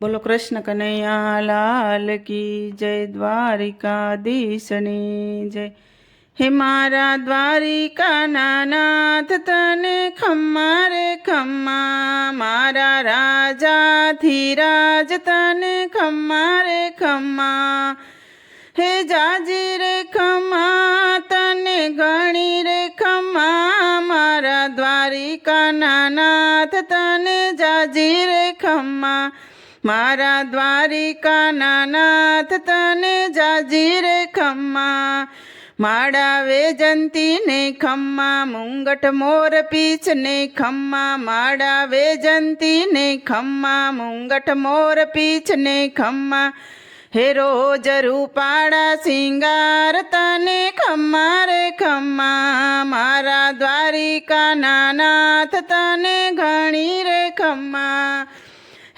બોલો કૃષ્ણ કનૈયા લાલ કી જય, દ્વારિકાધીશની જય। હે મારા દ્વારિકાના નાથ તને ખમ્મા રે ખમ્મા, મારા રાજાધિરાજ તને ખમ્મા રે ખમ્મા। હે જાજી રે ખમ્મા તને ગણી રે ખમ્મા, મારા દ્વારિકાના નાથ તને જાજી રે ખમ્મા, મારા દ્વારિકાના નાથ તને જાજી રે ખમ્મા। માડા વેજંતી ને ખમ્મા, મુંગટ મોર પીછ ને ખમ્મા, માડા વેજંતી ને ખમ્મા, મુંગટ મોર પીછ ને ખમ્મા। હે રોજ રૂપાળા સિંગાર તને ખમ્મા રે ખમ્મા, મારા દ્વારિકાના નાથ તને ઘણી રે ખમ્મા।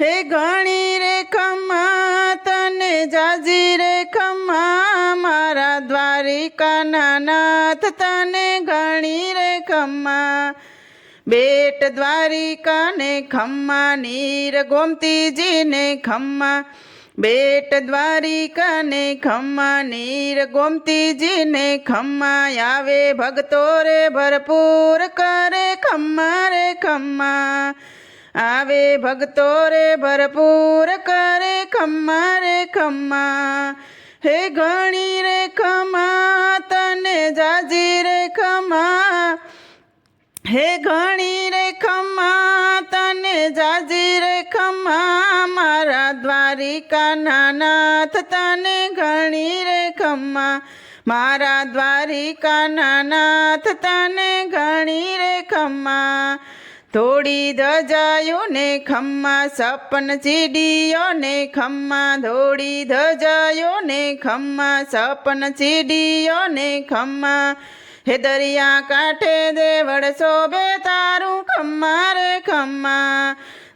હે ઘણી રે ખમ્મા તને જાજી રે ખમ્મા, મારા દ્વારિકાના નાથ તને ઘણી રે ખમ્મા। બેટ દ્વારિકા ને ખમ્મા, નીર ગોમતીજી ને ખમ્મા, બેટ દ્વારિકા ને ખમ્મા, નીર ગોમતીજી ને ખમ્મા। આવે ભક્તો રે ભરપૂર કરે ખમ્મા રે ખમ્મા, આવે ભક્તો રે ભરપૂર કરે ખમ્મા રે ખમ્મા। હે ઘણી રે ખમ્મા તને જાજી રે ખમ્મા, હે ઘણી રે ખમ્મા તને જાજી રે ખમ્મા, મારા દ્વારિકાના નાથ તને ઘણી રે ખમ્મા, મારા દ્વારિકાના નાથ તને ઘણી રે ખમ્મા। થોડી ધજાયો ને ખમ્મા, સપન ચીડીયો ને ખમ્મા, થોડી ધજાયો ને ખમ્મા, સપન ચીડીયો ને ખમ્મા। હે દરિયા કાંઠે દેવળ શોભે તારું ખમ્મા રે ખમ્મા,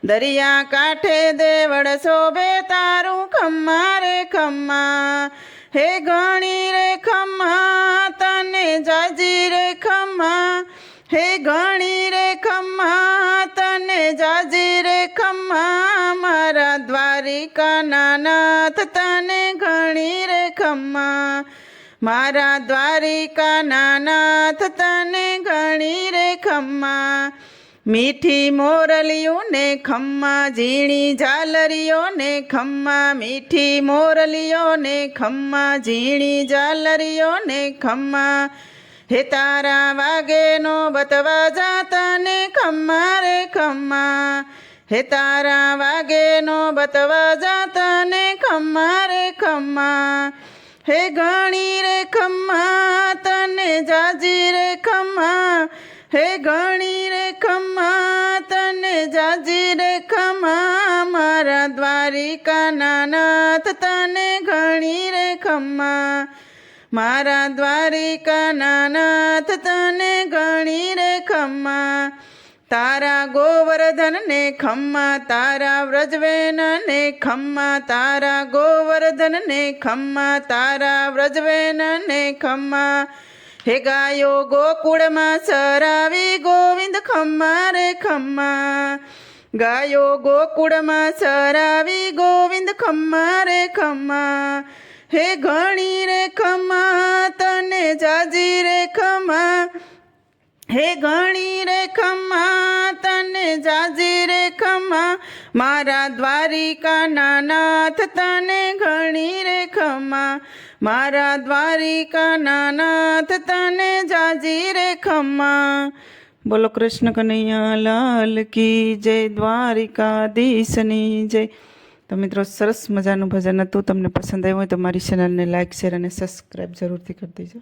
દરિયા કાંઠે દેવળ શોભે તારું ખમ્મા રે ખમ્મા। હે ઘણી રે ખમ્મા તને જાજી રે ખમ્મા, હે ઘણી રે ખમ્મા તને જાજી રે ખમ્મા, મારા દ્વારિકાના નાથ તને ઘણી રે ખમ્મા, મારા દ્વારિકાના નાથ તને ઘણી રે ખમ્મા। મીઠી મોરલીઓ ને ખમ્મા, ઝીણી ઝાલરીઓ ને ખમ્મા, મીઠી મોરલીઓ ને ખમ્મા, ઝીણી ઝાલરીઓ ને ખમ્મા। હે તારા વાગે નો બતવા જાતા ને ખમ્મા રે ખમ્મા, હે તારા વાગે નો બતવા જાતા ને ખમ્મા રે ખમ્મા। હે ઘણી રે ખમ્મા તને જાજી રે ખમ્મા, હે ઘણી રે ખમ્મા તને જાજી રે ખમ્મા, મારા દ્વારિકાના નાથ તને ઘણી રે ખમ્મા, મારા દ્વારિકાના નાથ તને ઘણી રે ખમ્મા। તારા ગોવર્ધન ને ખમ્મા, તારા વ્રજવેન ને ખમ્મા, તારા ગોવર્ધન ને ખમ્મા, તારા વ્રજવેન ને ખમ્મા। હે ગાયો ગોકુળમાં ચરાવી ગોવિંદ ખમ્મા રે ખમ્મા, ગાયો ગોકુળમાં ચરાવી ગોવિંદ ખમ્મા રે ખમ્મા। હે ઘણી રે ખમ્મા તને જાજી રે ખમ્મા, હે ઘણી રે ખમ્મા તને જાજી રે ખમ્મા, મારા દ્વારિકાના નાથ તને ઘણી રે ખમ્મા, મારા દ્વારિકાના નાથ તને જાજી રે ખમ્મા। બોલો કૃષ્ણ કનૈયા લાલ કી જય, દ્વારિકાધીશની જય। તો મિત્રો, સરસ મજાનું ભજન હતું। તમને પસંદ આવ્યું હોય તો મારી ચેનલને લાઇક, શેર અને સબસ્ક્રાઈબ જરૂરથી કરી દેજો।